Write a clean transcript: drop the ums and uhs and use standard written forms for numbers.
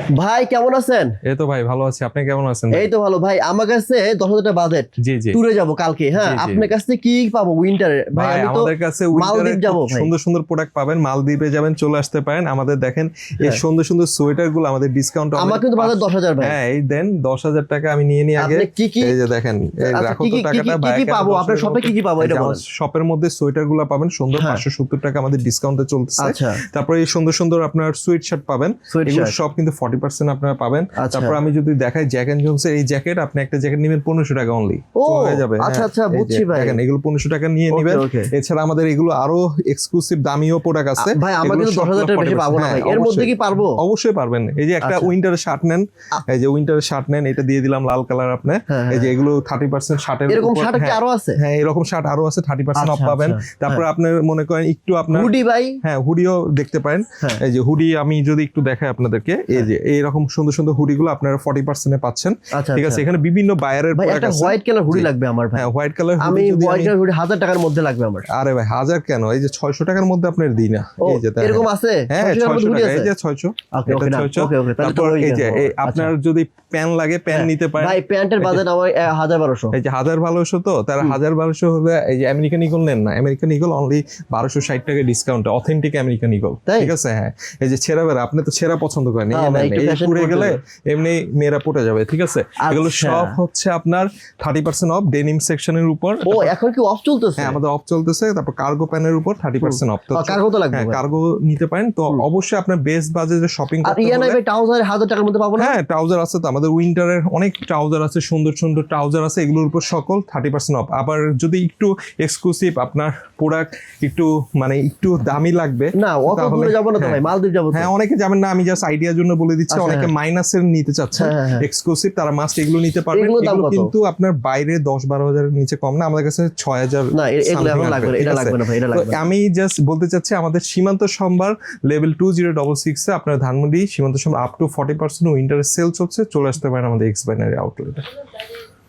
ভাই কেমন আছেন? এই তো ভাই ভালো আছি, আপনি কেমন আছেন? এই তো ভালো ভাই। আমার কাছে 10,000 টাকা বাজেট, জি জি ট্যুরে যাব কালকে। হ্যাঁ, জি, জি। আপনার কাছে কি পাবো উইন্টারে? ভাই ভাই আমি তো আমাদের কাছে মালদ্বীপ যাব ভাই। সুন্দর সুন্দর প্রোডাক্ট পাবেন, মালদ্বীপে যাবেন চলে আসতে পারেন। আমাদের দেখেন এই হ্যাঁ। সুন্দর সুন্দর সোয়েটার গুলো আমাদের ডিসকাউন্ট। আমার কিন্তু বাজেট 10,000 ভাই। হ্যাঁ এই দেন 10,000 টাকা আমি নিয়ে নি আগে। আপনি কি কি এই যে দেখেন, এই আচ্ছা, রাখো কি তো কি টাকাটা। কি কি পাবো আপনার শপে? কি কি পাবো এটা বলেন। শপের মধ্যে সোয়েটার গুলো পাবেন সুন্দর, হ্যাঁ। 570 টাকা আমাদের ডিসকাউন্টে চলতেছে। আচ্ছা, তারপরে এই সুন্দর সুন্দর আপনার সুইট শার্ট পাবেন, সুইট এগুলো শার্ট। সব কিন্তু 40% আপনারা পাবেন। আচ্ছা। তারপর আমি যদি দেখাই জ্যাক এন্ড জোনসের এই জ্যাকেট, আপনি একটা জ্যাকেট নেবেন 1500 টাকা অনলি, ও হয়ে যাবে। আচ্ছা হ্যাঁ, আচ্ছা, এই যে বুঝছি ভাই। দেখেন এগুলো 1500 টাকা নিয়ে ওকে, নেবেন। ওকে। এছাড়া আমাদের এগুলো আরো এক্সক্লুসিভ দামিও প্রোডাক্ট আছে। ভাই আমরা এগুলো কিন্তু সবগুলো 10,000 টাকা বেশি 40%। পাবো না ভাই। হ্যাঁ, এর মধ্যে কি অবশ্যই। পারবো? অবশ্যই পারবেন। এই যে একটা আচ্ছা। উইন্টারের শার্ট নেন, এই যে উইন্টারের শার্ট নেন, এটা দিয়ে দিলাম লাল কালার আপনি। হ্যাঁ, এই যে হ্যাঁ। এগুলো 30% শার্টের এরকম উপর। শার্ট কি হ্যাঁ, আরো আছে? হ্যাঁ এরকম শার্ট আরো আছে, 30% অফ আচ্ছা, পাবেন। আচ্ছা। তারপর হ্যাঁ। আপনি মনে করেন একটু আপনার হুডি ভাই। হ্যাঁ হুডিও দেখতে পারেন। হ্যাঁ। এই যে হুডি আমি যদি একটু দেখাই আপনাদেরকে, এই যে এইরকম সুন্দর সুন্দর হুডি গুলো আপনারা 40% এ পাচ্ছেন। আচ্ছা, ঠিক আছে, আচ্ছা। এখানে বিভিন্ন বায়ারের ভাই প্রোডাক্ট একটা আছে। হোয়াইট কালার হুডি জি। লাগবে আমার ভাই। হ্যাঁ হোয়াইট কালার আমি হুডি যদি হোয়াইট কালার হুডি 1000 টাকার মধ্যে লাগবে আমার। আরে ভাই 1000 কেন, এই যে 600 টাকার মধ্যে আপনার দিই না। ও, এই যে দেখেন। এরকম আছে? হ্যাঁ 600 টাকার মধ্যে 600 হুডি টাকা, আছে? এই যে 600। ওকে, এটা ওকে, না, 600। ওকে, ওকে, তাহলে তো তারপর হয়ে এই যে যাবে। আচ্ছা। আপনার যদি প্যান লাগে প্যান হ্যাঁ। নিতে পারেন। ভাই প্যান্টের এই যে- বাজেট আমার 1000-1200। এই যে 1200 তো তারা 1200 হলে এই যে আমেরিকান ইগল নেন না, আমেরিকান ইগল অনলি 1260 টাকা ডিসকাউন্ট, অথেন্টিক আমেরিকান ইগল। তাই? ঠিক আছে। হ্যাঁ এই যে ছেঁড়া বেড়া, আপনি তো ছেঁড়া পছন্দ করেন, এই হ্যাঁ, ভাই, একটু এই fashion পুড়ে করতে গেলে হবে। এমনি মেয়েরা পটে যাবে। ঠিক আছে, এগুলো আচ্ছা। সব হচ্ছে আপনার 30% অফ ডেনিম সেকশনের উপর। ও এখন কি অফ চলতেছে? হ্যাঁ আমাদের অফ চলতেছে। তারপর কার্গো প্যানের উপর 30% অফ। তো কার্গো তো লাগবে হ্যাঁ ভাই। কার্গো নিতে পারেন। তো অবশ্যই আপনার বেস্ট বাজেটে শপিং আর করতে ইয়ানাই হলে ভাই ট্রাউজার 1000 টাকার মধ্যে পাবো না? হ্যাঁ ট্রাউজার আছে তো, আমাদের উইন্টারের অনেক ট্রাউজার আছে, সুন্দর সুন্দর ট্রাউজার আছে, এগুলোর উপর সকল 30% অফ। আবার যদি একটু এক্সক্লুসিভ আপনার প্রোডাক্ট একটু মানে একটু দামি লাগবে না, অত তাহলে- দূরে যাবো না তো হ্যাঁ। ভাই, মালদ্বীপ যাবো তো। হ্যাঁ অনেকে যাবেন না, আমি জাস্ট আইডিয়ার জন্য বলে দিচ্ছি। আচ্ছা, অনেকে হ্যাঁ। মাইনাসের নিতে চাচ্ছেন হ্যাঁ, হ্যাঁ। এক্সক্লুসিভ, তারা মাস্ট এগুলো নিতে পারবেন। এগুলোর দাম এগুলো কত? কিন্তু আপনার বাইরে 10-12 হাজারের নিচে কম না, আমাদের কাছে 6000। না, এগুলো এখন লাগবে না, এটা লাগবে না ভাই, এটা লাগবে না। আমি জাস্ট বলতে চাচ্ছি আমাদের সীমান্ত সম্ভার লেভেল 2066 এ আপনার ধানমন্ডি সীমান্ত সম্ভার আপ টু 40% উইন্টার সেল চলছে, চলে আসতে পারেন আমাদের এক্স বাইনারি আউটলেটে।